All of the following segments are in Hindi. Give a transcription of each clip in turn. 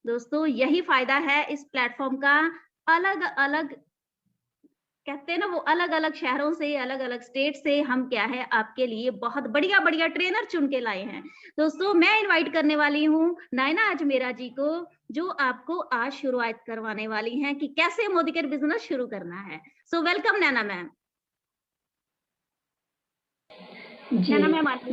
दोस्तों यही फ़ायदा है इस प्लेटफ़ॉर्म का अलग-अलग कहते हैं ना वो अलग-अलग शहरों से, अलग-अलग स्टेट से हम क्या है आपके लिए बहुत बढ़िया-बढ़िया ट्रेनर चुन के लाए हैं। दोस्तों मैं इनवाइट करने वाली हूँ नायना अजमेरा जी को, जो आपको आज शुरुआत करवाने वाली हैं कि कैसे मोदी केयर बिज़नेस शुरू करना है। So welcome Naina ma'am. जी, नैना मैम आप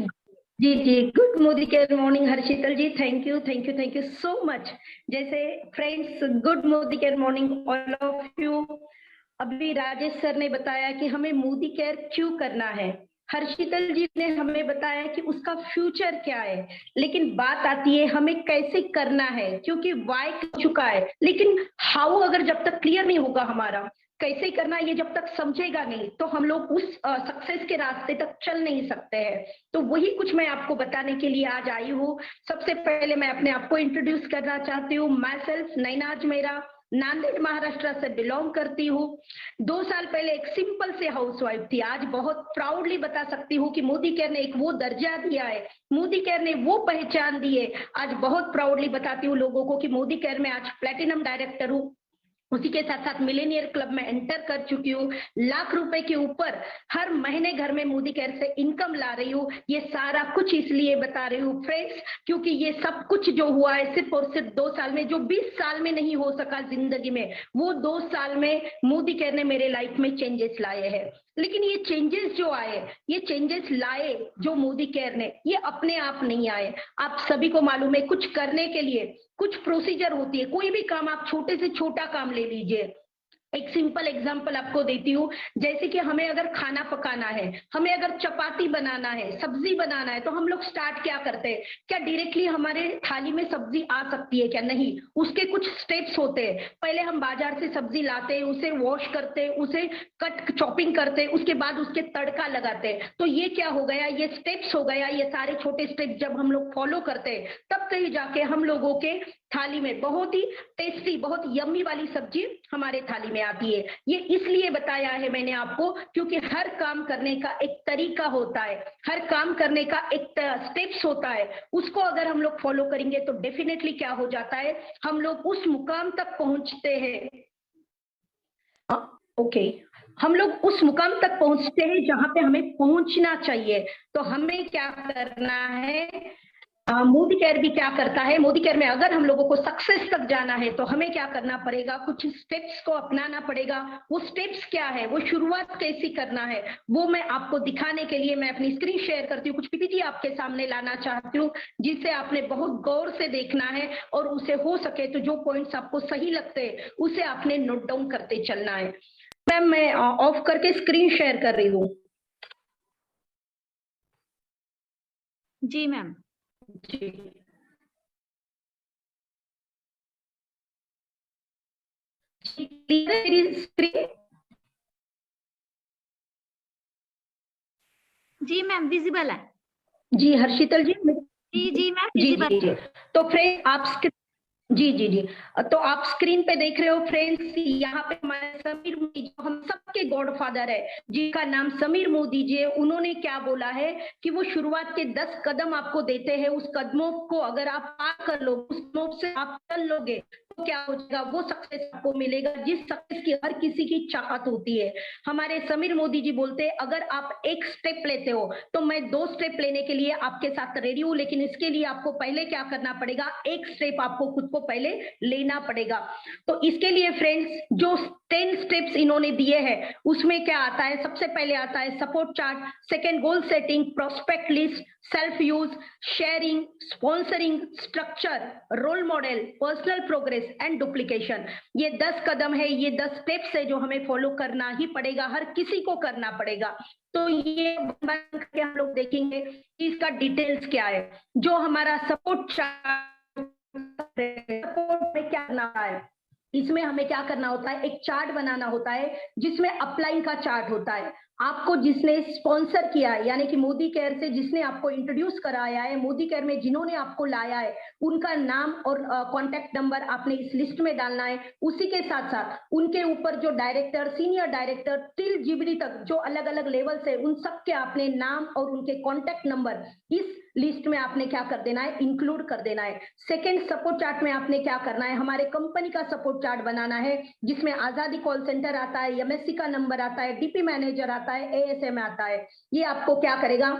जी, जी। Good Modicare morning Harshital ji. Thank you, thank you, thank you so much. जैसे friends good Modicare morning all of you. अभी राजेश सर ने बताया कि हमें मोदी केयर क्यों करना है। हर्षितल जी ने हमें बताया कि उसका फ्यूचर क्या है, लेकिन बात आती है हमें कैसे करना है, क्योंकि वाई कर चुका है, लेकिन हाउ अगर जब तक क्लियर नहीं होगा हमारा कैसे करना ये जब तक समझेगा नहीं तो हम लोग उस सक्सेस के रास्ते तक चल नहीं सकते हैं। तो वही कुछ मैं आपको बताने के लिए आज आई हूँ। सबसे पहले मैं अपने आप को इंट्रोड्यूस करना चाहती हूँ। माई सेल्फ नैना अजमेरा, नांदेड़ महाराष्ट्र से बिलोंग करती हूँ। 2 साल पहले एक सिंपल से हाउसवाइफ थी, आज बहुत प्राउडली बता सकती हूँ कि मोदी केयर ने एक वो दर्जा दिया है, मोदी केयर ने वो पहचान दी है। आज बहुत प्राउडली बताती हूँ लोगों को कि मोदी केयर में आज प्लेटिनम डायरेक्टर हूँ। उसी के साथ साथ मिलेनियर क्लब में एंटर कर चुकी हूँ। लाख रुपए के ऊपर हर महीने घर में मोदी केयर से इनकम ला रही हूँ। ये सारा कुछ इसलिए बता रही हूँ फ्रेंड्स, क्योंकि ये सब कुछ जो हुआ है सिर्फ और सिर्फ 2 साल में, जो 20 साल में नहीं हो सका जिंदगी में, वो 2 साल में मोदी केयर ने मेरे लाइफ में चेंजेस लाए हैं। लेकिन ये चेंजेस जो आए, ये चेंजेस लाए जो मोदी केयर ने, ये अपने आप नहीं आए। आप सभी को मालूम है कुछ करने के लिए कुछ प्रोसीजर होती है। कोई भी काम, आप छोटे से छोटा काम ले लीजिए। एक सिंपल एग्जांपल आपको देती हूँ। जैसे कि हमें अगर खाना पकाना है, हमें अगर चपाती बनाना है, सब्जी बनाना है, तो हम लोग स्टार्ट क्या करते हैं? क्या डायरेक्टली हमारे थाली में सब्जी आ सकती है? क्या नहीं, उसके कुछ स्टेप्स होते हैं। पहले हम बाजार से सब्जी लाते हैं, उसे वॉश करते हैं, उसे कट चॉपिंग करते हैं, उसके बाद उसके तड़का लगाते हैं। तो ये क्या हो गया, ये स्टेप्स हो गया। ये सारे छोटे स्टेप्स जब हम लोग फॉलो करते हैं तब कहीं जाके हम लोगों के थाली में बहुत ही टेस्टी, बहुत यम्मी वाली सब्जी हमारे थाली में आती है। ये इसलिए बताया है मैंने आपको, क्योंकि हर काम करने का एक तरीका होता है, हर काम करने का एक स्टेप्स होता है। उसको अगर हम लोग फॉलो करेंगे तो डेफिनेटली क्या हो जाता है, हम लोग उस मुकाम तक पहुंचते हैं। ओके, हम लोग उस मुकाम तक पहुंचते हैं जहां पे हमें पहुंचना चाहिए। तो हमें क्या करना है, मोदी केयर भी क्या करता है, मोदी केयर में अगर हम लोगों को सक्सेस तक जाना है तो हमें क्या करना पड़ेगा, कुछ स्टेप्स को अपनाना पड़ेगा। वो स्टेप्स क्या है, वो शुरुआत कैसी करना है, वो मैं आपको दिखाने के लिए मैं अपनी स्क्रीन शेयर करती हूँ। कुछ पीपीटी आपके सामने लाना चाहती हूँ जिसे आपने बहुत गौर से देखना है, और उसे हो सके तो जो पॉइंट्स आपको सही लगते हैं उसे आपने नोट डाउन करते चलना है। मैम मैं ऑफ करके स्क्रीन शेयर कर रही हूँ। जी मैम। जी, क्लियर है मेरी स्क्रीन? जी मैम विज़िबल है। जी हर्षितल जी जी, जी मैम जी विज़िबल जी जी। तो फ्रेंड आप जी जी जी, तो आप स्क्रीन पे देख रहे हो फ्रेंड्स, यहाँ पे हमारे समीर मोदी जो हम सबके गॉडफादर है, जिनका नाम समीर मोदी जी है, उन्होंने क्या बोला है कि वो शुरुआत के 10 कदम आपको देते हैं। उस कदमों को अगर आप पार कर लो, उस कदमों से आप चल लोगे तो क्या हो जाएगा, वो सक्सेस आपको मिलेगा जिस सक्सेस की हर किसी की चाहत होती है। हमारे समीर मोदी जी बोलते हैं अगर आप एक स्टेप लेते हो तो मैं 2 स्टेप लेने के लिए आपके साथ रेडी हूं, लेकिन इसके लिए आपको पहले क्या करना पड़ेगा, एक स्टेप आपको खुद को पहले लेना पड़ेगा। तो इसके लिए फ्रेंड्स जो 10 स्टेप्स इन्होंने दिए हैं उसमें क्या आता है, सबसे पहले आता है support chart, second goal setting, prospect list, self use, sharing, sponsoring, structure, role model, personal progress and duplication. ये 10 कदम है, ये 10 स्टेप्स है जो हमें फॉलो करना ही पड़ेगा, हर किसी को करना पड़ेगा। तो ये करके हम लोग देखेंगे कि इसका डिटेल्स क्या है। जो हमारा सपोर्ट चार्ट, सपोर्ट में क्या करना है, इसमें हमें क्या करना होता है, एक चार्ट बनाना होता है जिसमें अपलाइन का चार्ट होता है। आपको जिसने स्पॉन्सर किया है, यानी कि मोदी केयर से जिसने आपको इंट्रोड्यूस कराया है, मोदी केयर में जिन्होंने आपको लाया है, उनका नाम और कॉन्टेक्ट नंबर आपने इस लिस्ट में डालना है। उसी के साथ साथ उनके ऊपर जो director, senior director till GB तक जो अलग अलग लेवल से, उन सबके आपने नाम और उनके कॉन्टेक्ट नंबर इस लिस्ट में आपने क्या कर देना है, इंक्लूड कर देना है। सेकेंड, सपोर्ट चार्ट में आपने क्या करना है, हमारे कंपनी का सपोर्ट चार्ट बनाना है, जिसमें आजादी कॉल सेंटर आता है, एमएससी का नंबर आता है, डीपी मैनेजर आता है, एएसएम आता है। ये आपको क्या करेगा,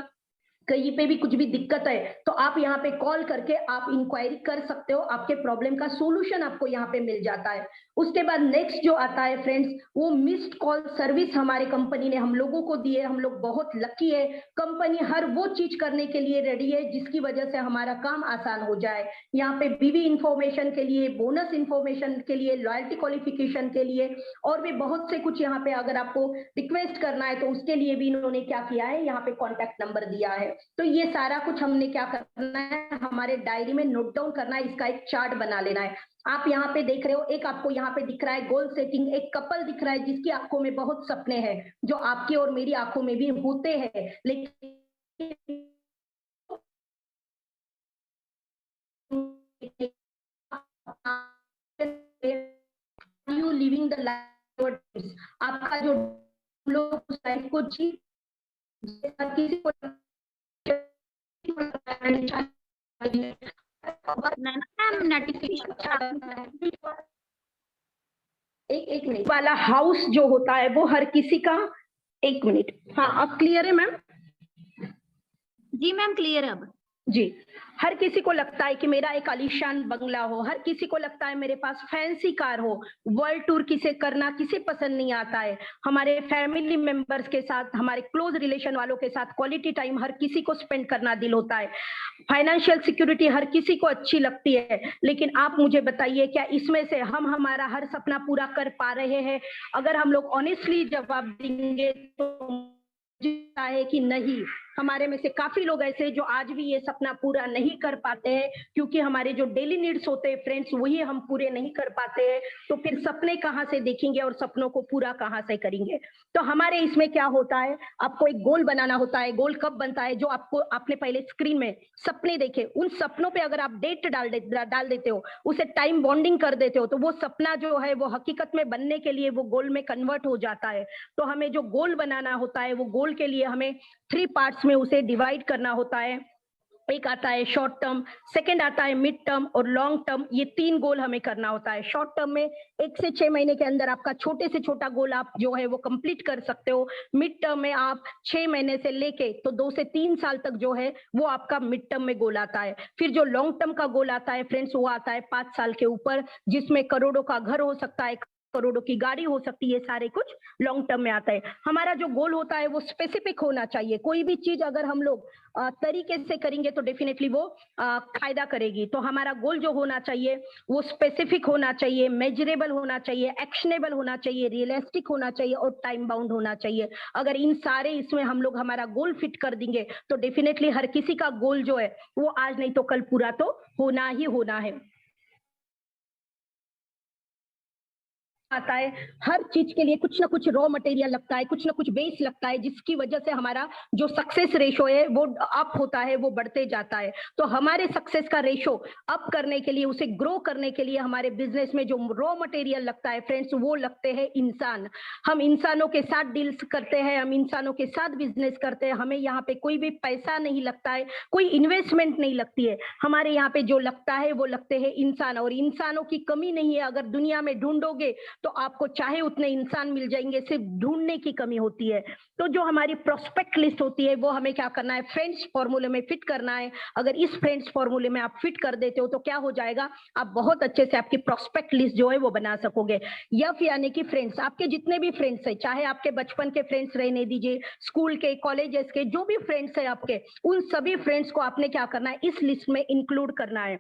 कहीं पे भी कुछ भी दिक्कत है तो आप यहाँ पे कॉल करके आप इंक्वायरी कर सकते हो, आपके प्रॉब्लम का सोल्यूशन आपको यहाँ पे मिल जाता है। उसके बाद नेक्स्ट जो आता है फ्रेंड्स, वो मिस्ड कॉल सर्विस हमारे कंपनी ने हम लोगों को दी है। हम लोग बहुत लकी है, कंपनी हर वो चीज करने के लिए रेडी है जिसकी वजह से हमारा काम आसान हो जाए। यहाँ पे बीवी इंफॉर्मेशन के लिए, बोनस इंफॉर्मेशन के लिए, लॉयल्टी क्वालिफिकेशन के लिए और भी बहुत से कुछ यहाँ पे अगर आपको रिक्वेस्ट करना है तो उसके लिए भी इन्होंने क्या किया है, यहाँ पे कॉन्टैक्ट नंबर दिया है। तो ये सारा कुछ हमने क्या करना है, हमारे डायरी में नोट डाउन करना है, इसका एक चार्ट बना लेना है। आप यहाँ पे देख रहे हो, एक आपको यहाँ पे दिख रहा है गोल सेटिंग, एक कपल दिख रहा है जिसकी आंखों में बहुत सपने हैं, जो आपकी और मेरी आंखों में भी होते हैं, लेकिन यू लिविंग द लाइफ, आपका जो लोग लाइफ को जी, किसी को एक मिनट वाला हाउस जो होता है वो हर किसी का, एक मिनट, हाँ अब क्लियर है मैम? जी मैम क्लियर है अब जी। हर किसी को लगता है कि मेरा एक आलीशान बंगला हो, हर किसी को लगता है मेरे पास फैंसी कार हो। वर्ल्ड टूर किसे करना किसे पसंद नहीं आता है। हमारे फैमिली मेंबर्स के साथ, हमारे क्लोज रिलेशन वालों के साथ क्वालिटी टाइम हर किसी को स्पेंड करना दिल होता है। फाइनेंशियल सिक्योरिटी हर किसी को अच्छी लगती है, लेकिन आप मुझे बताइए क्या इसमें से हम हमारा हर सपना पूरा कर पा रहे हैं? अगर हम लोग ऑनेस्टली जवाब देंगे तो है कि नहीं। हमारे में से काफी लोग ऐसे जो आज भी ये सपना पूरा नहीं कर पाते हैं, क्योंकि हमारे जो डेली नीड्स होते हैं फ्रेंड्स वही हम पूरे नहीं कर पाते हैं। तो फिर सपने कहाँ से देखेंगे और सपनों को पूरा कहाँ से करेंगे? तो हमारे इसमें क्या होता है, आपको एक गोल बनाना होता है। गोल कब बनता है? जो आपको आपने पहले स्क्रीन में सपने देखे, उन सपनों पे अगर आप डेट डाल देते हो, उसे टाइम बॉन्डिंग कर देते हो, तो वो सपना जो है वो हकीकत में बनने के लिए वो गोल में कन्वर्ट हो जाता है। तो हमें जो गोल बनाना होता है, वो गोल के लिए हमें 3 पार्ट्स में उसे डिवाइड करना होता है। एक आता है शॉर्ट टर्म, सेकंड आता है मिड टर्म और लॉन्ग टर्म। ये 3 गोल हमें करना होता है। शॉर्ट टर्म में 1 से 6 महीने के अंदर आपका छोटे से छोटा गोल आप जो है वो कंप्लीट कर सकते हो। मिड टर्म में आप 6 महीने से लेके तो 2 से 3 साल तक जो है वो आपका मिड टर्म में गोल आता है। फिर जो लॉन्ग टर्म का गोल आता है फ्रेंड्स, वो आता है 5 साल के ऊपर, जिसमें करोड़ों का घर हो सकता है, करोड़ों की गाड़ी हो सकती है, सारे कुछ लॉन्ग टर्म में आता है। हमारा जो गोल होता है वो स्पेसिफिक होना चाहिए। कोई भी चीज अगर हम लोग तरीके से करेंगे तो डेफिनेटली वो फायदा करेगी। तो हमारा गोल जो होना चाहिए वो स्पेसिफिक होना चाहिए, मेजरेबल होना चाहिए, एक्शनेबल होना चाहिए, रियलिस्टिक होना चाहिए और टाइम बाउंड होना चाहिए। अगर इन सारे इसमें हम लोग हमारा गोल फिट कर देंगे तो डेफिनेटली हर किसी का गोल जो है वो आज नहीं तो कल पूरा तो होना ही होना है। आता है, हर चीज के लिए कुछ ना कुछ रॉ मटेरियल लगता है, कुछ ना कुछ बेस लगता है, जिसकी वजह से हमारा जो सक्सेस रेशो है वो अप होता है, वो बढ़ते जाता है। तो हमारे सक्सेस का रेशो अप करने के लिए, उसे ग्रो करने के लिए हमारे बिजनेस में जो रॉ मटेरियल लगता है फ्रेंड्स, वो लगते हैं इंसान। हम इंसानों के साथ डील्स करते हैं, हम इंसानों के साथ बिजनेस करते हैं। हमें यहाँ पे कोई भी पैसा नहीं लगता है, कोई इन्वेस्टमेंट नहीं लगती है। हमारे यहाँ पे जो लगता है वो लगते हैं इंसान, और इंसानों की कमी नहीं है। अगर दुनिया में ढूंढोगे तो आपको चाहे उतने इंसान मिल जाएंगे, सिर्फ ढूंढने की कमी होती है। तो जो हमारी प्रोस्पेक्ट लिस्ट होती है वो हमें क्या करना है, फ्रेंड्स फॉर्मूले में फिट करना है। अगर इस फ्रेंड्स फॉर्मूले में आप फिट कर देते हो तो क्या हो जाएगा, आप बहुत अच्छे से आपकी प्रोस्पेक्ट लिस्ट जो है वो बना सकोगे। यफ यानी कि फ्रेंड्स, आपके जितने भी फ्रेंड्स है, चाहे आपके बचपन के फ्रेंड्स रहने दीजिए, स्कूल के, कॉलेजेस के, जो भी फ्रेंड्स है आपके, उन सभी फ्रेंड्स को आपने क्या करना है, इस लिस्ट में इंक्लूड करना है।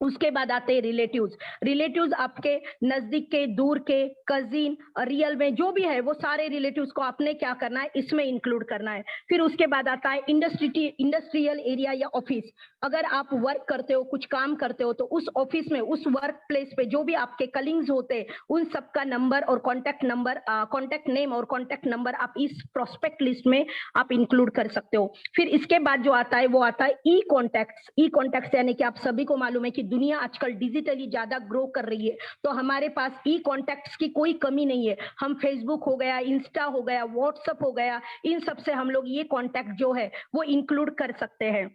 उसके बाद आते हैं रिलेटिव्स। रिलेटिव्स आपके नजदीक के, दूर के, कजिन, रियल में जो भी है वो सारे रिलेटिव्स को आपने क्या करना है, इसमें इंक्लूड करना है। फिर उसके बाद आता है इंडस्ट्रियल एरिया या ऑफिस। अगर आप वर्क करते हो, कुछ काम करते हो, तो उस ऑफिस में, उस वर्क प्लेस पे जो भी आपके कलीग्स होते हैं उन सबका नंबर और कॉन्टैक्ट नंबर, कॉन्टैक्ट नेम और कॉन्टैक्ट नंबर आप इस प्रोस्पेक्ट लिस्ट में आप इंक्लूड कर सकते हो। फिर इसके बाद जो आता है वो आता है ई कॉन्टैक्ट्स। ई कॉन्टैक्ट्स यानी कि आप सभी को मालूम है कि दुनिया आजकल डिजिटली ज्यादा ग्रो कर रही है, तो हमारे पास ई कॉन्टैक्ट्स की कोई कमी नहीं है। हम फेसबुक हो गया, इंस्टा हो गया, व्हाट्सएप हो गया, इन सब से हम लोग ये कॉन्टैक्ट जो है वो इंक्लूड कर सकते हैं।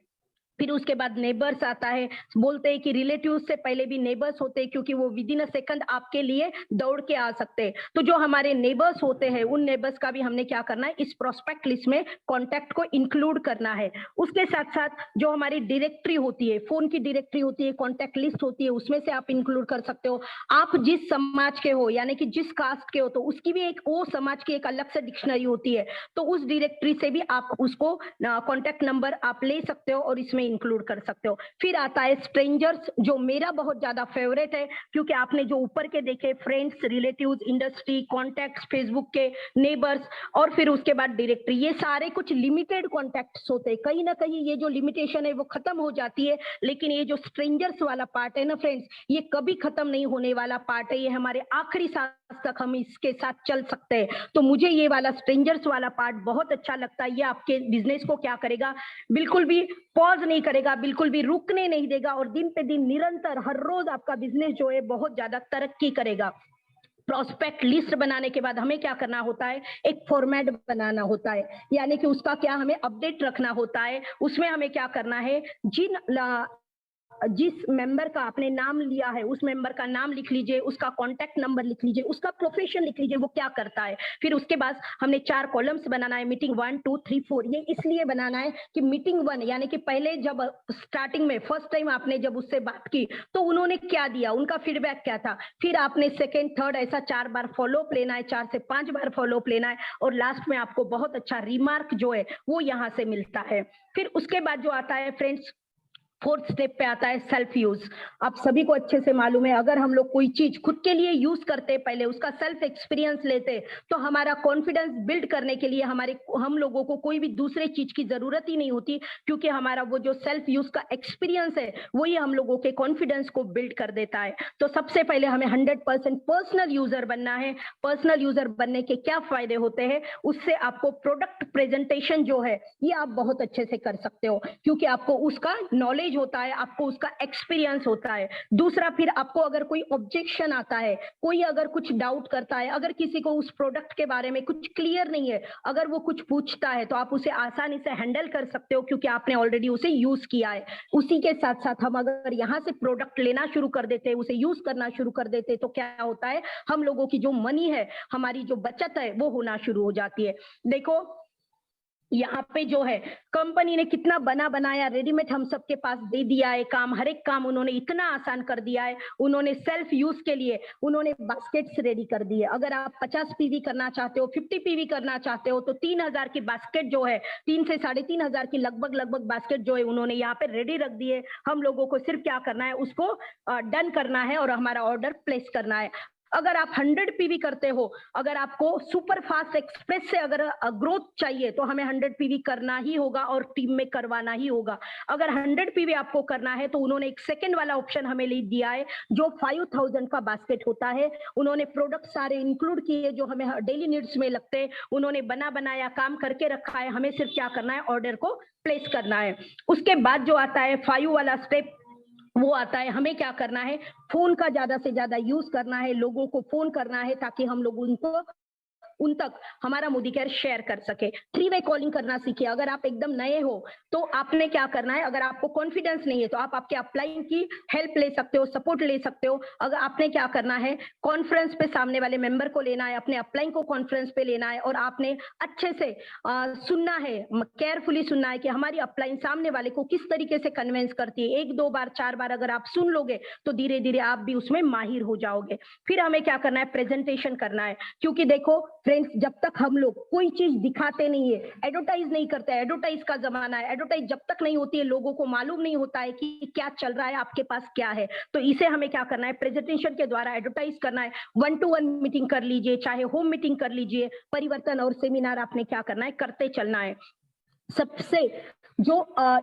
फिर उसके बाद नेबर्स आता है। बोलते हैं कि रिलेटिव्स से पहले भी नेबर्स होते हैं, क्योंकि वो विद इन अ सेकंड आपके लिए दौड़ के आ सकते हैं। तो जो हमारे नेबर्स होते हैं उन नेबर्स का भी हमने क्या करना है, इस प्रोस्पेक्ट लिस्ट में कॉन्टैक्ट को इंक्लूड करना है। उसके साथ साथ जो हमारी डायरेक्टरी होती है, फोन की डायरेक्टरी होती है, कॉन्टैक्ट लिस्ट होती है, उसमें से आप इंक्लूड कर सकते हो। आप जिस समाज के हो, यानी कि जिस कास्ट के हो, तो उसकी भी एक, वो समाज की एक अलग से डिक्शनरी होती है, तो उस डायरेक्टरी से भी आप उसको कॉन्टैक्ट नंबर आप ले सकते हो और इसमें इंक्लूड कर सकते हो। फिर आता है स्ट्रेंजर्स, जो मेरा बहुत ज्यादा फेवरेट है, क्योंकि आपने जो ऊपर के देखे, friends, relatives, industry, contacts, Facebook के, नेबर्स, और फिर उसके बाद डायरेक्टरी, ये सारे कुछ लिमिटेड कॉन्टैक्ट्स होते हैं। कहीं ना कहीं ये जो लिमिटेशन है वो खत्म हो जाती है, लेकिन ये जो स्ट्रेंजर्स वाला पार्ट है ना फ्रेंड्स, ये कभी खत्म नहीं होने वाला पार्ट है। ये हमारे आखिरी सांस तक हम इसके साथ चल सकते हैं। तो मुझे ये वाला स्ट्रेंजर्स वाला पार्ट बहुत अच्छा लगता है। ये आपके बिजनेस को क्या करेगा, बिल्कुल भी पॉज नहीं करेगा, बिल्कुल भी रुकने नहीं देगा, और दिन पे दिन निरंतर हर रोज आपका बिजनेस जो है बहुत ज्यादा तरक्की करेगा। प्रोस्पेक्ट लिस्ट बनाने के बाद हमें क्या करना होता है, एक फॉर्मेट बनाना होता है, यानी कि उसका क्या हमें अपडेट रखना होता है। उसमें हमें क्या करना है, जिस मेंबर का आपने नाम लिया है उस मेंबर का नाम लिख लीजिए, उसका कॉन्टैक्ट नंबर लिख लीजिए, उसका प्रोफेशन लिख लीजिए, वो क्या करता है। फिर उसके बाद हमने 4 कॉलम्स बनाना है, मीटिंग 1 2 3 4। ये इसलिए बनाना है कि मीटिंग 1 यानी कि पहले जब स्टार्टिंग में फर्स्ट टाइम आपने जब उससे बात की तो उन्होंने क्या दिया, उनका फीडबैक क्या था। फिर आपने सेकेंड, थर्ड, ऐसा 4 बार फॉलोअप लेना है, 4 से 5 बार फॉलोअप लेना है, और लास्ट में आपको बहुत अच्छा रिमार्क जो है वो यहाँ से मिलता है। फिर उसके बाद जो आता है फ्रेंड्स, 4th स्टेप पे आता है सेल्फ यूज। आप सभी को अच्छे से मालूम है, अगर हम लोग कोई चीज खुद के लिए यूज करते हैं, पहले उसका सेल्फ एक्सपीरियंस लेते, तो हमारा कॉन्फिडेंस बिल्ड करने के लिए हम लोगों को कोई भी दूसरे चीज की जरूरत ही नहीं होती, क्योंकि हमारा वो जो सेल्फ यूज का एक्सपीरियंस है वही हम लोगों के कॉन्फिडेंस को बिल्ड कर देता है। तो सबसे पहले हमें 100% पर्सनल यूजर बनना है। पर्सनल यूजर बनने के क्या फायदे होते हैं, उससे आपको प्रोडक्ट प्रेजेंटेशन जो है ये आप बहुत अच्छे से कर सकते हो, क्योंकि आपको उसका नॉलेज होता है, आपको उसका एक्सपीरियंस होता है। दूसरा, फिर आपको अगर कोई ऑब्जेक्शन आता है, कोई अगर कुछ डाउट करता है, अगर किसी को उस प्रोडक्ट के बारे में कुछ क्लियर नहीं है, अगर वो कुछ पूछता है, तो आप उसे आसानी से हैंडल कर सकते हो, क्योंकि आपने ऑलरेडी उसे यूज किया है। उसी के साथ साथ हम अगर यहाँ से प्रोडक्ट लेना शुरू कर देते हैं, उसे यूज करना शुरू कर देते हैं, तो क्या होता है, हम लोगों की जो मनी है, हमारी जो बचत है, वो होना शुरू हो जाती है। देखो यहाँ पे जो है कंपनी ने कितना बना बनाया रेडीमेड हम सबके पास दे दिया है काम, हर एक काम उन्होंने इतना आसान कर दिया है। उन्होंने सेल्फ यूज के लिए उन्होंने बास्केट्स रेडी कर दिए। अगर आप 50 पीवी करना चाहते हो, 50 पीवी करना चाहते हो, तो 3000 की बास्केट जो है, 3 से 3500 की लगभग बास्केट जो है उन्होंने यहाँ पे रेडी रख दिए। हम लोगों को सिर्फ क्या करना है, उसको डन करना है और हमारा ऑर्डर प्लेस करना है। अगर आप 100 पीवी करते हो, अगर आपको सुपर फास्ट एक्सप्रेस से अगर ग्रोथ चाहिए, तो हमें 100 पीवी करना ही होगा और टीम में करवाना ही होगा। अगर 100 पीवी आपको करना है, तो उन्होंने एक सेकंड वाला ऑप्शन हमें ले दिया है, जो 5000 का बास्केट होता है। उन्होंने प्रोडक्ट सारे इंक्लूड किए जो हमें डेली नीड्स में लगते हैं, उन्होंने बना बनाया काम करके रखा है। हमें सिर्फ क्या करना है, ऑर्डर को प्लेस करना है। उसके बाद जो आता है 5 वाला स्टेप, वो आता है, हमें क्या करना है, फोन का ज्यादा से ज्यादा यूज करना है, लोगों को फोन करना है, ताकि हम लोग उन तक हमारा मोदी केयर शेयर कर सके। 3 वे कॉलिंग करना सीखिए। अगर आप एकदम नए हो तो आपने क्या करना है, अगर आपको कॉन्फिडेंस नहीं है तो आप आपके अपलाइन की हेल्प ले सकते हो, सपोर्ट ले सकते हो। अगर आपने क्या करना है, कॉन्फ्रेंस पे सामने वाले मेंबर को लेना है, अपने अपलाइन को कॉन्फ्रेंस पे लेना है, और आपने अच्छे से सुनना है, केयरफुली सुनना है कि हमारी अपलाइन सामने वाले को किस तरीके से कन्विंस करती है। 1 2 बार 4 बार अगर आप सुन लोगे तो धीरे धीरे आप भी उसमें माहिर हो जाओगे। फिर हमें क्या करना है, प्रेजेंटेशन करना है, क्योंकि देखो फ्रेंड्स, जब तक हम लोग कोई चीज दिखाते नहीं है, एडवर्टाइज नहीं करते, एडवर्टाइज का जमाना है, एडवर्टाइज जब तक नहीं होती है, लोगों को मालूम नहीं होता है कि क्या चल रहा है, आपके पास क्या है, तो इसे हमें क्या करना है, प्रेजेंटेशन के द्वारा एडवर्टाइज करना है। 1-to-1 मीटिंग कर लीजिए, चाहे होम मीटिंग कर लीजिए, परिवर्तन और सेमिनार आपने क्या करना है, करते चलना है। सबसे जो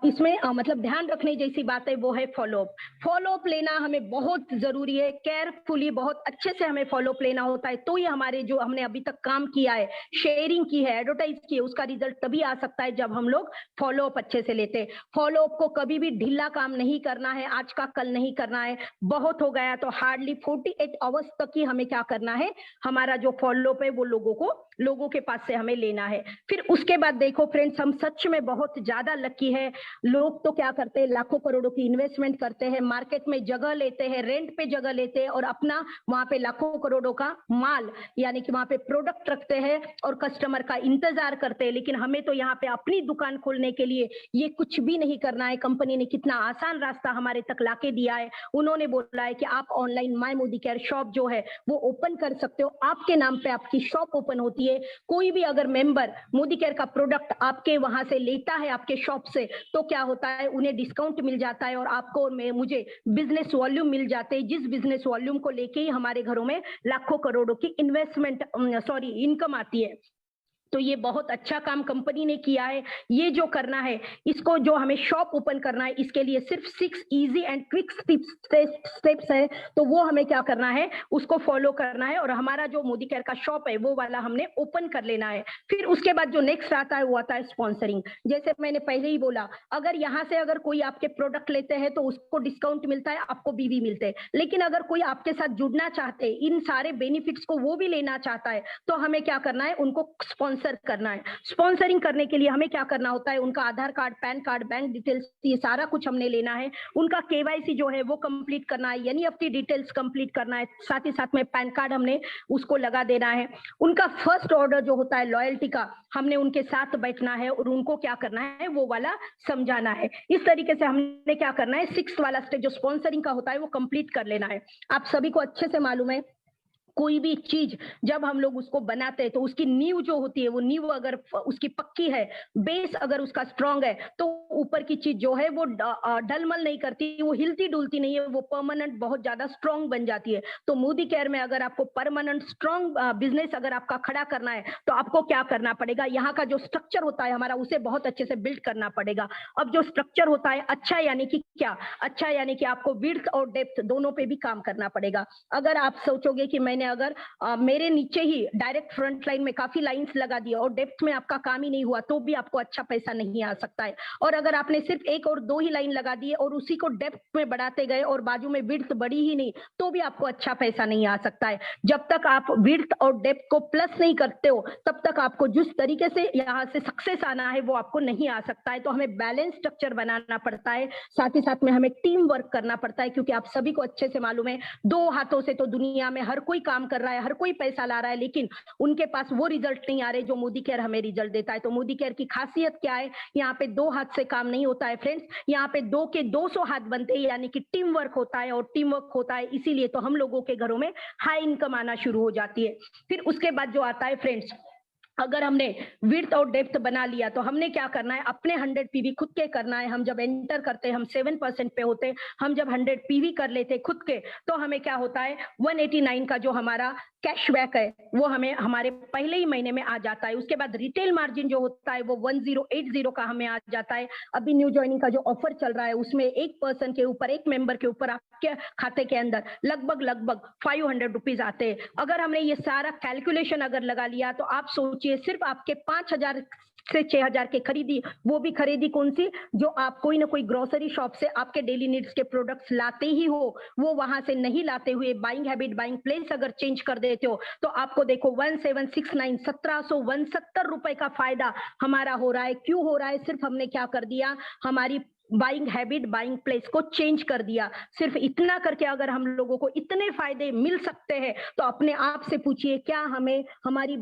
इसमें मतलब ध्यान रखने जैसी बात है वो है फॉलोअप। फॉलोअप लेना हमें बहुत जरूरी है, केयरफुली बहुत अच्छे से हमें फॉलोअप लेना होता है, तो ये हमारे जो हमने अभी तक काम किया है, शेयरिंग की है, एडवर्टाइज की है, उसका रिजल्ट तभी आ सकता है जब हम लोग फॉलोअप अच्छे से लेते हैं। फॉलोअप को कभी भी ढीला काम नहीं करना है, आज का कल नहीं करना है, बहुत हो गया तो हार्डली 48 आवर्स तक ही हमें क्या करना है, हमारा जो फॉलोअप है वो लोगों के पास से हमें लेना है। फिर उसके बाद देखो फ्रेंड्स, हम सच में बहुत ज्यादा लकी है। लोग तो क्या करते हैं, लाखों करोड़ों की इन्वेस्टमेंट करते हैं, मार्केट में जगह लेते हैं, रेंट पे जगह लेते हैं और अपना वहां पे लाखों करोड़ों का माल यानी कि वहां पे प्रोडक्ट रखते हैं और कस्टमर का इंतजार करते हैं। लेकिन हमें तो यहाँ पे अपनी दुकान खोलने के लिए ये कुछ भी नहीं करना है। कंपनी ने कितना आसान रास्ता हमारे तक लाके दिया है। उन्होंने बोला है कि आप online my Modi care shop जो है वो ओपन कर सकते हो, आपके नाम पे आपकी शॉप ओपन होती है। कोई भी अगर मेंबर मोदी केयर का प्रोडक्ट आपके वहां से लेता है, आपके शॉप से, तो क्या होता है, उन्हें डिस्काउंट मिल जाता है और आपको और मुझे बिजनेस वॉल्यूम मिल जाते हैं, जिस बिजनेस वॉल्यूम को लेके ही हमारे घरों में लाखों करोड़ों की इनकम आती है। तो ये बहुत अच्छा काम कंपनी ने किया है। ये जो करना है, इसको जो हमें शॉप ओपन करना है, इसके लिए सिर्फ 6 इजी एंड क्विक स्टेप्स है, तो वो हमें क्या करना है, उसको फॉलो करना है और हमारा जो मोदी केयर का शॉप है वो वाला हमने ओपन कर लेना है। फिर उसके बाद जो नेक्स्ट आता है वो आता है स्पॉन्सरिंग। जैसे मैंने पहले ही बोला, अगर यहाँ से अगर कोई आपके प्रोडक्ट लेते हैं तो उसको डिस्काउंट मिलता है, आपको बीवी मिलते हैं। लेकिन अगर कोई आपके साथ जुड़ना चाहते हैं, इन सारे बेनिफिट्स को वो भी लेना चाहता है, तो हमें क्या करना है, उनको स्पॉन्सर करना है। स्पॉन्सरिंग करने के लिए हमें क्या करना होता है, उनका Aadhaar card, PAN card, bank details, ये सारा कुछ हमने लेना है। उनका केवाईसी जो है वो कंप्लीट करना है, यानी अपनी डिटेल्स कंप्लीट करना है। साथ ही साथ में पैन कार्ड हमने उसको लगा देना है। उनका फर्स्ट ऑर्डर जो होता है लॉयल्टी का, हमने उनके साथ बैठना है और उनको क्या करना है, वो वाला समझाना है। इस तरीके से हमने क्या करना है, 6th वाला स्टेज जो स्पॉन्सरिंग का होता है वो कंप्लीट कर लेना है। आप सभी को अच्छे से मालूम है, कोई भी चीज जब हम लोग उसको बनाते हैं तो उसकी नींव जो होती है, वो नींव अगर उसकी पक्की है, बेस अगर उसका स्ट्रांग है, तो ऊपर की चीज जो है वो डलमल नहीं करती, वो हिलती डुलती नहीं है, वो परमानेंट बहुत ज्यादा स्ट्रांग बन जाती है। तो मोदी केयर में अगर आपको परमानेंट स्ट्रांग बिजनेस अगर आपका खड़ा करना है, तो आपको क्या करना पड़ेगा, यहाँ का जो स्ट्रक्चर होता है हमारा, उसे बहुत अच्छे से बिल्ड करना पड़ेगा। अब जो स्ट्रक्चर होता है अच्छा, यानी कि क्या अच्छा, यानी कि आपको विड्थ और डेप्थ दोनों पे भी काम करना पड़ेगा। अगर आप सोचोगे कि मैंने अगर मेरे नीचे ही डायरेक्ट फ्रंट लाइन में काफी लाइंस लगा दिया और डेप्थ में आपका काम ही नहीं हुआ, तो भी आपको अच्छा पैसा नहीं आ सकता है। और अगर आपने सिर्फ 1 और 2 ही लाइन लगा दिए और उसी को डेप्थ में बढ़ाते गए और बाजू में विड्थ बढ़ी ही नहीं, तो भी आपको अच्छा पैसा नहीं आ सकता है। जब तक आप विड्थ और डेप्थ को प्लस नहीं करते हो, तब तक आपको जिस तरीके से यहाँ से सक्सेस आना है वो आपको नहीं आ सकता है। तो हमें बैलेंस स्ट्रक्चर बनाना पड़ता है, साथ ही साथ में हमें टीम वर्क करना पड़ता है, क्योंकि आप सभी को अच्छे से मालूम है, 2 हाथों से तो दुनिया में हर कोई काम कर रहा है, हर कोई पैसा ला रहा है, लेकिन उनके पास वो रिजल्ट नहीं आ रहे जो मोदी केयर हमें रिजल्ट देता है। तो मोदी केयर की खासियत क्या है, यहाँ पे 2 हाथ से काम नहीं होता है फ्रेंड्स, यहाँ पे 2 के 200 हाथ बनते हैं, यानी कि टीम वर्क होता है और टीम वर्क होता है, इसीलिए तो हम लोगों के घरों में हाई इनकम आना शुरू हो जाती है। फिर उसके बाद जो आता है फ्रेंड्स, अगर हमने विड्थ और डेप्थ बना लिया, तो हमने क्या करना है, अपने 100 पीवी खुद के करना है। हम जब एंटर करते हैं, हम 7% पे होते हैं, हम जब 100 पीवी कर लेते खुद के, तो हमें क्या होता है, 189 का जो हमारा कैशबैक है वो हमें हमारे पहले ही महीने में आ जाता है। उसके बाद रिटेल मार्जिन जो होता है वो 1080 का हमें आ जाता है। अभी न्यू ज्वाइनिंग का जो ऑफर चल रहा है उसमें एक पर्सन के ऊपर, एक मेंबर के ऊपर आपके खाते के अंदर लगभग 500 रुपीज आते हैं। अगर हमने ये सारा कैलकुलेशन अगर लगा लिया, तो आप सोचिए सिर्फ आपके 5000 से 6000 के खरीदी, वो भी खरीदी कौन सी, जो आप कोई ना कोई ग्रोसरी शॉप से आपके डेली नीड्स के प्रोडक्ट्स लाते ही हो, वो वहां से नहीं लाते हुए बाइंग हैबिट, बाइंग प्लेस अगर चेंज कर देते हो, तो आपको देखो 1769 1769 रुपए का फायदा हमारा हो रहा है। क्यों हो रहा है, सिर्फ हमने क्या कर दिया, हमारी बाइंग हैबिट, बाइंग प्लेस को चेंज कर दिया। सिर्फ इतना करके अगर हम लोगों को इतने फायदे मिल सकते हैं, तो अपने आप से पूछिए क्या हमें हमारी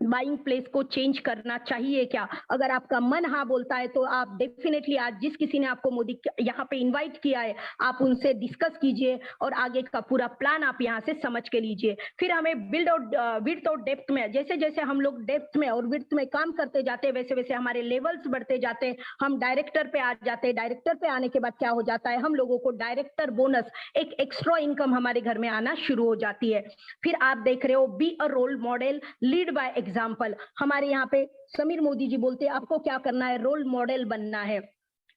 बाइंग प्लेस को चेंज करना चाहिए क्या? अगर आपका मन हाँ बोलता है तो आप डेफिनेटली आज जिस किसी ने आपको मोदी यहाँ पे इनवाइट किया है, आप उनसे डिस्कस कीजिए और आगे का पूरा प्लान आप यहाँ से समझ के लीजिए। फिर हमें बिल्ड और विड्थ और डेप्थ में, जैसे जैसे हम लोग डेप्थ में और विड्थ में काम करते जाते हैं, वैसे वैसे हमारे लेवल्स बढ़ते जाते हैं, हम डायरेक्टर पे आ जाते हैं। डायरेक्टर पे आने के बाद क्या हो जाता है, हम लोगों को डायरेक्टर बोनस, एक एक्स्ट्रा इनकम हमारे घर में आना शुरू हो जाती है। फिर आप देख रहे हो be a role model, lead by example. हमारे यहाँ पे समीर मोदी जी बोलते हैं आपको क्या करना है, रोल मॉडल बनना है।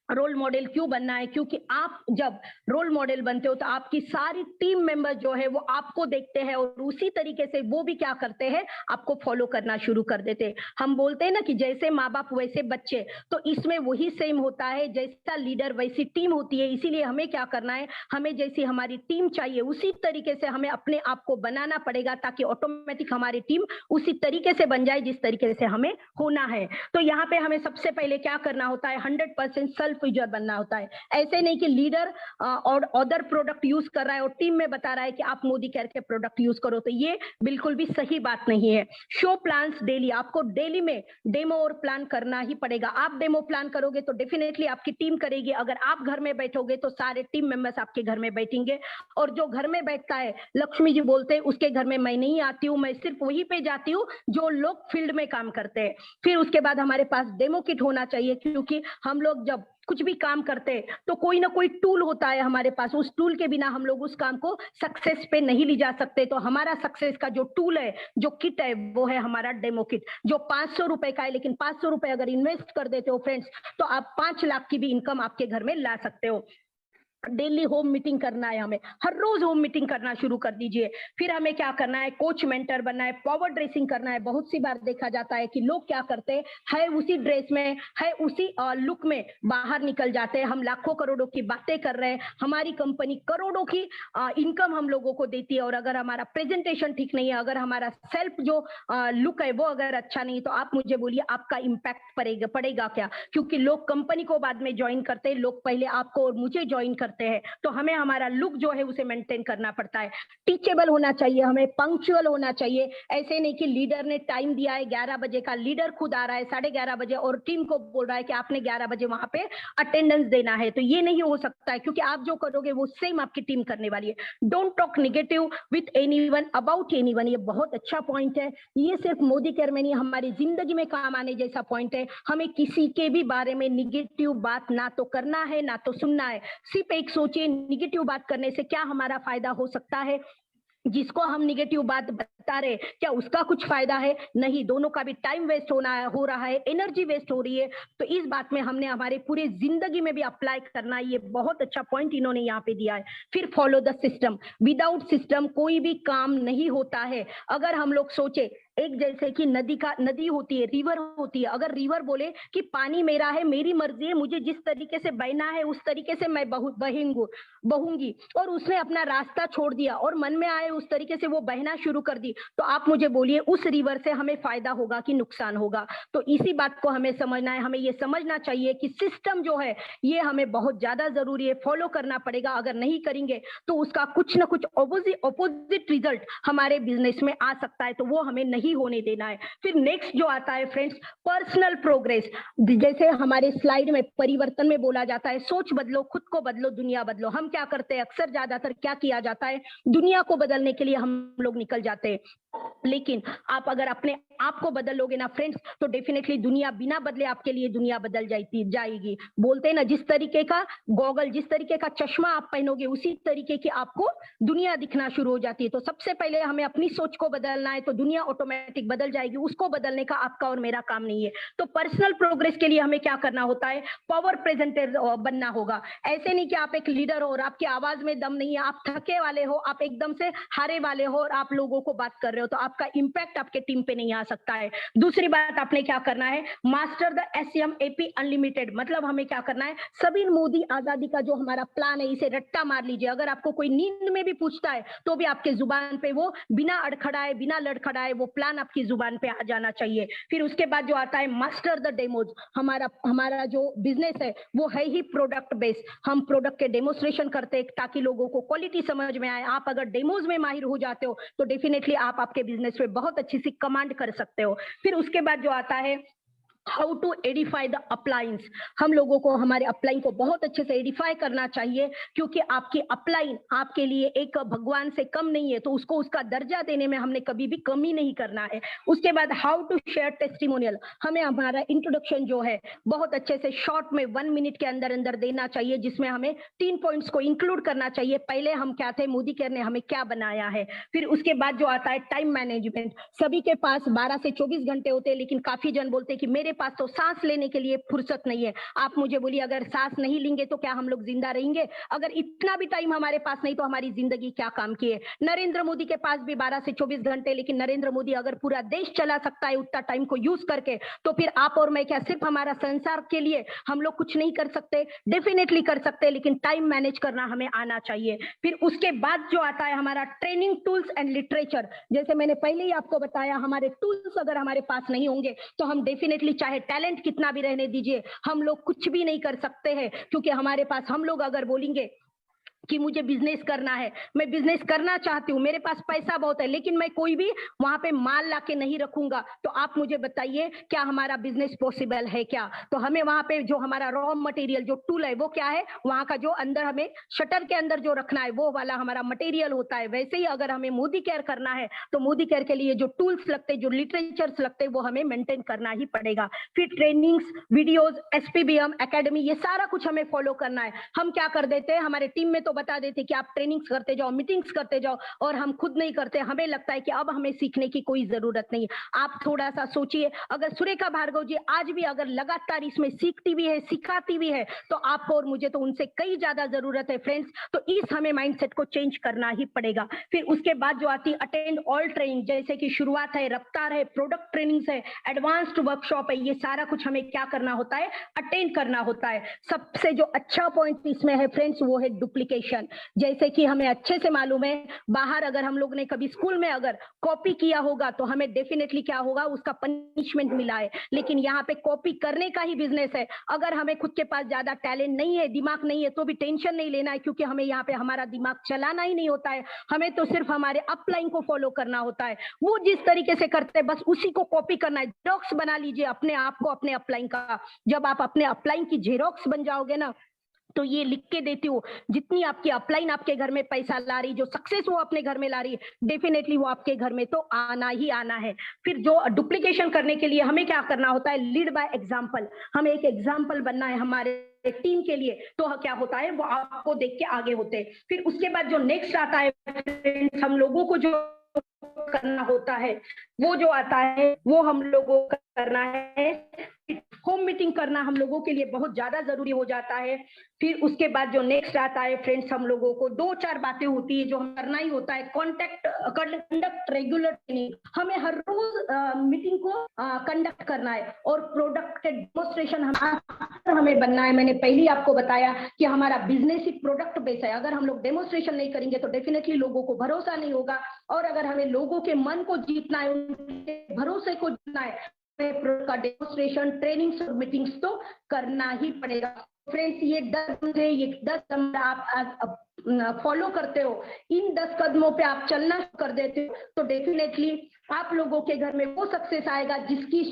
रोल मॉडल क्यों बनना है? क्योंकि आप जब रोल मॉडल बनते हो तो आपकी सारी टीम मेंबर जो है वो आपको देखते हैं और उसी तरीके से वो भी क्या करते हैं, आपको फॉलो करना शुरू कर देते हैं। हम बोलते हैं ना कि जैसे माँ बाप वैसे बच्चे, तो इसमें वही सेम होता है, जैसा लीडर वैसी टीम होती है। इसीलिए हमें क्या करना है, हमें जैसी हमारी टीम चाहिए उसी तरीके से हमें अपने आप को बनाना पड़ेगा, ताकि ऑटोमेटिक हमारी टीम उसी तरीके से बन जाए जिस तरीके से हमें होना है। तो यहाँ पे हमें सबसे पहले क्या करना होता है, 100% सेल्फ यूजर बनना होता है। ऐसे नहीं कि लीडर और अदर प्रोडक्ट यूज कर रहा है और टीम में बता रहा है कि आप मोदी केयर के प्रोडक्ट यूज करो, तो ये बिल्कुल भी सही बात नहीं है। शो प्लान्स डेली, आपको डेली में डेमो और प्लान करना ही पड़ेगा। आप डेमो प्लान करोगे तो डेफिनेटली आपकी टीम करेगी। अगर आप घर में बैठोगे तो सारे टीम मेंबर्स आपके घर में बैठेंगे। और जो घर में बैठता है, लक्ष्मी जी बोलते हैं उसके घर में मैं नहीं आती हूँ, मैं सिर्फ वहीं पे जाती हूँ जो लोग फील्ड में काम करते हैं। फिर उसके बाद हमारे पास डेमो किट होना चाहिए, क्योंकि हम लोग जब कुछ भी काम करते हैं तो कोई ना कोई टूल होता है हमारे पास, उस टूल के बिना हम लोग उस काम को सक्सेस पे नहीं ले जा सकते। तो हमारा सक्सेस का जो टूल है, जो किट है, वो है हमारा डेमो किट, जो 500 रुपए का है। लेकिन 500 रुपए अगर इन्वेस्ट कर देते हो फ्रेंड्स, तो आप 5 लाख की भी इनकम आपके घर में ला सकते हो। डेली होम मीटिंग करना है, हमें हर रोज होम मीटिंग करना शुरू कर दीजिए। फिर हमें क्या करना है, कोच मेंटर बनना है, पावर ड्रेसिंग करना है। बहुत सी बार देखा जाता है कि लोग क्या करते हैं, उसी ड्रेस में है, उसी लुक में बाहर निकल जाते हैं। हम लाखों करोड़ों की बातें कर रहे हैं, हमारी कंपनी करोड़ों की इनकम हम लोगों को देती है, और अगर हमारा प्रेजेंटेशन ठीक नहीं है, अगर हमारा सेल्फ जो लुक है वो अगर अच्छा नहीं, तो आप मुझे बोलिए आपका इम्पैक्ट पड़ेगा क्या? क्योंकि लोग कंपनी को बाद में ज्वाइन करते हैं, लोग पहले आपको और मुझे ज्वाइन करते हैं। तो हमें हमारा लुक जो है उसे मेंटेन करना पड़ता है। टीचेबल होना चाहिए, हमें पंक्चुअल होना चाहिए। ऐसे नहीं कि लीडर ने टाइम दिया है 11 बजे का, लीडर खुद आ रहा है 11:30 बजे और टीम को बोल रहा है कि आपने 11 बजे वहां पे अटेंडेंस देना है। तो ये नहीं हो सकता है, क्योंकि आप जो करोगे वो सेम आपकी टीम करने वाली है। Don't talk negative with anyone about anyone, ये बहुत अच्छा पॉइंट है। ये सिर्फ मोदी केयर में नहीं, हमारी जिंदगी में काम आने जैसा पॉइंट है। हमें किसी के भी बारे में निगेटिव बात ना तो करना है ना तो सुनना है। सिर्फ एक सोचिए, निगेटिव बात करने से क्या हमारा फायदा हो सकता है? जिसको हम निगेटिव बात बता रहे, क्या उसका कुछ फायदा है? नहीं, दोनों का भी टाइम वेस्ट हो रहा है, एनर्जी वेस्ट हो रही है। तो इस बात में हमने हमारे पूरे जिंदगी में भी अप्लाई करना है। ये बहुत अच्छा पॉइंट इन्होंने यहाँ पे दिया है। फिर follow the system, without system कोई भी काम नहीं होता है। अगर हम लोग सोचे, एक जैसे कि नदी होती है, रिवर होती है, अगर रिवर बोले कि पानी मेरा है, मेरी मर्जी है, मुझे जिस तरीके से बहना है उस तरीके से मैं बहूंगी, और उसने अपना रास्ता छोड़ दिया और मन में आए उस तरीके से वो बहना शुरू कर दी, तो आप मुझे बोलिए उस रिवर से हमें फायदा होगा कि नुकसान होगा? तो इसी बात को हमें समझना है। हमें ये समझना चाहिए कि सिस्टम जो है ये हमें बहुत ज्यादा जरूरी है, फॉलो करना पड़ेगा। अगर नहीं करेंगे तो उसका कुछ ना कुछ ऑपोजिट रिजल्ट हमारे बिजनेस में आ सकता है, तो वो हमें नहीं होने देना है। फिर नेक्स्ट जो आता है फ्रेंड्स, पर्सनल प्रोग्रेस। जैसे हमारे स्लाइड में परिवर्तन में बोला जाता है, सोच बदलो, खुद को बदलो, दुनिया बदलो। हम क्या करते हैं, अक्सर ज्यादातर क्या किया जाता है, दुनिया को बदलने के लिए हम लोग निकल जाते हैं। लेकिन आप अगर अपने आप को बदल लोगे ना फ्रेंड्स, तो डेफिनेटली दुनिया बिना बदले आपके लिए दुनिया बदल जाएगी। बोलते हैं ना, जिस तरीके का गॉगल, जिस तरीके का चश्मा आप पहनोगे, उसी तरीके की आपको दुनिया दिखना शुरू हो जाती है। तो सबसे पहले हमें अपनी सोच को बदलना है, तो दुनिया ऑटोमेटिक बदल जाएगी। उसको बदलने का आपका और मेरा काम नहीं है। तो पर्सनल प्रोग्रेस के लिए हमें क्या करना होता है, पावर प्रेजेंटर बनना होगा। ऐसे नहीं कि आप एक लीडर हो और आपकी आवाज में दम नहीं है, आप थके वाले हो, आप एकदम से हारे वाले हो और आप लोगों को बात कर रहे हो, तो आपका इंपैक्ट आपके टीम पे नहीं आ सकता है। दूसरी बात, आपने क्या करना है, मास्टर द SMAP अनलिमिटेड। मतलब हमें क्या करना है, सभी मोदी आजादी का जो हमारा प्लान है, इसे रट्टा मार लीजिए। अगर आपको कोई नींद में भी पूछता है तो भी आपके जुबान पे वो बिना अड़खड़ाए, बिना लड़खड़ाए वो प्लान प्लान आपकी जुबान पे आ जाना चाहिए। फिर उसके बाद जो आता है मास्टर द डेमोज। हमारा जो बिजनेस है वो है ही प्रोडक्ट बेस्ड। हम प्रोडक्ट के डेमोस्ट्रेशन करते हैं ताकि लोगों को क्वालिटी समझ में आए। आप अगर डेमोज में माहिर हो जाते हो तो डेफिनेटली आप आपके बिजनेस में बहुत अच्छी सी कमांड कर सकते हो। फिर उसके बाद जो आता है हाउ टू एडिफाई द अपलाइंस। हम लोगों को हमारे अपलाइन को बहुत अच्छे से एडिफाई करना चाहिए, क्योंकि आपकी अपलाइन आपके लिए एक भगवान से कम नहीं है, तो उसको उसका दर्जा देने में हमने कभी भी कमी नहीं करना है। उसके बाद हाउ टू शेयर टेस्टिमोनियल। हमें हमारा इंट्रोडक्शन जो है बहुत अच्छे से शॉर्ट में 1 मिनट के अंदर अंदर देना चाहिए, जिसमें हमें 3 पॉइंट्स को इंक्लूड करना चाहिए। पहले हम क्या थे, मोदी केयर ने हमें क्या बनाया है। फिर उसके बाद जो आता है टाइम मैनेजमेंट। सभी के पास 12 से 24 घंटे होते हैं, लेकिन काफी जन बोलते हैं कि मेरे पास तो सांस लेने के लिए फुर्सत नहीं है। आप मुझे बोलिए, अगर सांस नहीं लेंगे तो क्या हम लोग जिंदा रहेंगे? अगर इतना भी टाइम हमारे पास नहीं तो हमारी जिंदगी क्या काम की है? नरेंद्र मोदी के पास भी 12 से 24 घंटे, लेकिन नरेंद्र मोदी अगर पूरा देश चला सकता है उतना टाइम को यूज करके, तो फिर आप और मैं क्या सिर्फ हमारा संसार के लिए हम लोग कुछ नहीं कर सकते? डेफिनेटली कर सकते हैं, लेकिन टाइम मैनेज करना हमें आना चाहिए। फिर उसके बाद जो आता है हमारा ट्रेनिंग टूल्स एंड लिटरेचर। जैसे मैंने पहले ही आपको बताया, हमारे टूल्स अगर हमारे पास नहीं होंगे तो हम डेफिनेटली, चाहे टैलेंट कितना भी रहने दीजिए, हम लोग कुछ भी नहीं कर सकते हैं। क्योंकि हमारे पास, हम लोग अगर बोलेंगे कि मुझे बिजनेस करना है, मैं बिजनेस करना चाहती हूँ, मेरे पास पैसा बहुत है, लेकिन मैं कोई भी वहां पे माल लाके नहीं रखूंगा, तो आप मुझे बताइए क्या हमारा बिजनेस पॉसिबल है क्या? तो हमें वहां पे जो हमारा रॉ मटेरियल जो टूल है वो क्या है, वहां का जो अंदर हमें शटर के अंदर जो रखना है वो वाला हमारा मटेरियल होता है। वैसे ही अगर हमें मोदी केयर करना है तो मोदी केयर के लिए जो टूल्स लगते, जो लिटरेचर्स लगते, वो हमें मेंटेन करना ही पड़ेगा। फिर ट्रेनिंग्स, वीडियोज, SPBM एकेडमी, ये सारा कुछ हमें फॉलो करना है। हम क्या कर देते हैं, हमारे टीम में तो बता देते कि आप ट्रेनिंग्स करते जाओ, मीटिंग्स करते जाओ, और हम खुद नहीं करते। हमें लगता है कि अब हमें सीखने की कोई जरूरत नहीं है। आप थोड़ा सा सोचिए, अगर सुरेखा भार्गव जी आज भी अगर लगातार इसमें सीखती भी है, सिखाती भी है, तो आपको और मुझे तो उनसे कई ज्यादा जरूरत है फ्रेंड्स। तो इस हमें माइंडसेट को चेंज करना ही पड़ेगा। फिर उसके बाद जो आती है अटेंड ऑल ट्रेनिंग, जैसे कि शुरुआत है, रफ्तार है, प्रोडक्ट ट्रेनिंग्स है, एडवांस्ड वर्कशॉप है, ये सारा कुछ हमें क्या करना होता है, अटेंड करना होता है। सबसे जो अच्छा पॉइंट इसमें है फ्रेंड्स, वो है डुप्लीकेशन। जैसे कि हमें अच्छे से मालूम है, बाहर अगर हम लोग ने कभी स्कूल में अगर कॉपी किया होगा तो हमें डेफिनेटली क्या होगा, उसका पनिशमेंट मिला है। लेकिन यहाँ पे कॉपी करने का ही बिजनेस है। अगर हमें खुद के पास ज्यादा टैलेंट नहीं है, दिमाग नहीं है, तो भी टेंशन नहीं लेना है, क्योंकि हमें यहाँ पे हमारा दिमाग चलाना ही नहीं होता है। हमें तो सिर्फ हमारे अपलाइन को फॉलो करना होता है। वो जिस तरीके से करते हैं बस उसी को कॉपी करना है। जेरोक्स बना लीजिए अपने आप को, अपने अपलाइन का। जब आप अपने अपलाइन की जेरोक्स बन जाओगे ना, तो ये लिख के देती हूँ, जितनी आपकी अपलाइन आपके घर में पैसा ला रही, जो सक्सेस वो अपने घर में ला रही है, डेफिनेटली वो आपके घर में तो आना ही आना है। फिर जो डुप्लीकेशन करने के लिए हमें क्या करना होता है, लीड बाय एग्जाम्पल। हमें एक एग्जाम्पल बनना है हमारे टीम के लिए, तो क्या होता है, वो आपको देख के आगे होते हैं। फिर उसके बाद जो नेक्स्ट आता है, हम लोगों को जो करना होता है, वो जो आता है वो हम लोगों को करना है, होम मीटिंग करना हम लोगों के लिए बहुत ज्यादा जरूरी हो जाता है। फिर उसके बाद जो नेक्स्ट आता है फ्रेंड्स, हम लोगों को 2-4 बातें होती है जो हम करना ही होता है। कंडक्ट रेगुलर ट्रेनिंग, हमें हर रोज मीटिंग को कंडक्ट करना है, और प्रोडक्ट के डेमोस्ट्रेशन हमें बनना है। मैंने पहले ही आपको बताया कि हमारा बिजनेस ही प्रोडक्ट बेस है। अगर हम लोग डेमोस्ट्रेशन नहीं करेंगे तो डेफिनेटली लोगों को भरोसा नहीं होगा, और अगर हमें लोगों के मन को जीतना है, उनके भरोसे को जीतना है, का डेमोस्ट्रेशन, ट्रेनिंग्स और मीटिंग्स तो करना ही पड़ेगा। फ्रेंड्स, ये 10 कदम आप फॉलो करते हो, इन 10 कदमों पे आप चलना कर देते हो, तो डेफिनेटली आप लोगों के घर में वो सक्सेस आएगा जिसकी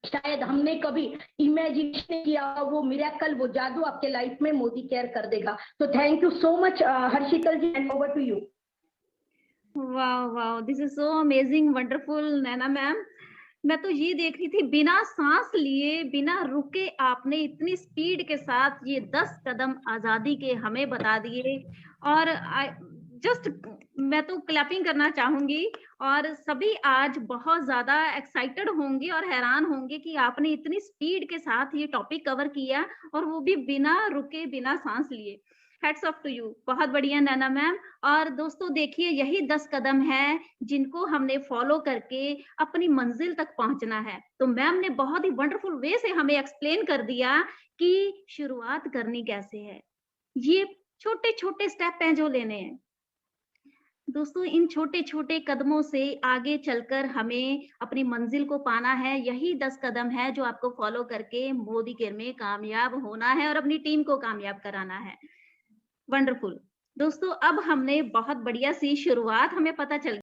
शायद हमने कभी इमेजिनेशन नहीं किया। वो मिरेकल, वो जादू आपके लाइफ में मोदी केयर कर देगा। तो thank you so much Harshital ji, and over to you. वाह, this is so amazing, wonderful Naina ma'am. मैं तो ये देख रही थी, बिना सांस लिए, बिना रुके आपने इतनी स्पीड के साथ ये 10 कदम आजादी के हमें बता दिए। और जस्ट मैं तो क्लैपिंग करना चाहूंगी, और सभी आज बहुत ज्यादा एक्साइटेड होंगे और हैरान होंगे कि आपने इतनी स्पीड के साथ ये टॉपिक कवर किया, और वो भी बिना रुके, बिना सांस लिए। हैट्स ऑफ टू यू, बहुत बढ़िया नैना मैम। और दोस्तों देखिए, यही 10 कदम है जिनको हमने फॉलो करके अपनी मंजिल तक पहुंचना है। तो मैम ने बहुत ही वंडरफुल वे से हमें एक्सप्लेन कर दिया कि शुरुआत करनी कैसे है। ये छोटे छोटे स्टेप हैं जो लेने हैं। दोस्तों इन छोटे-छोटे कदमों से आगे चलकर हमें अपनी मंजिल को पाना है। यही 10 कदम है जो आपको फॉलो करके मोदी केयर में कामयाब होना है और अपनी टीम को कामयाब कराना है। वंडरफुल। दोस्तों अब हमने बहुत बढ़िया सी शुरुआत हमें पता चल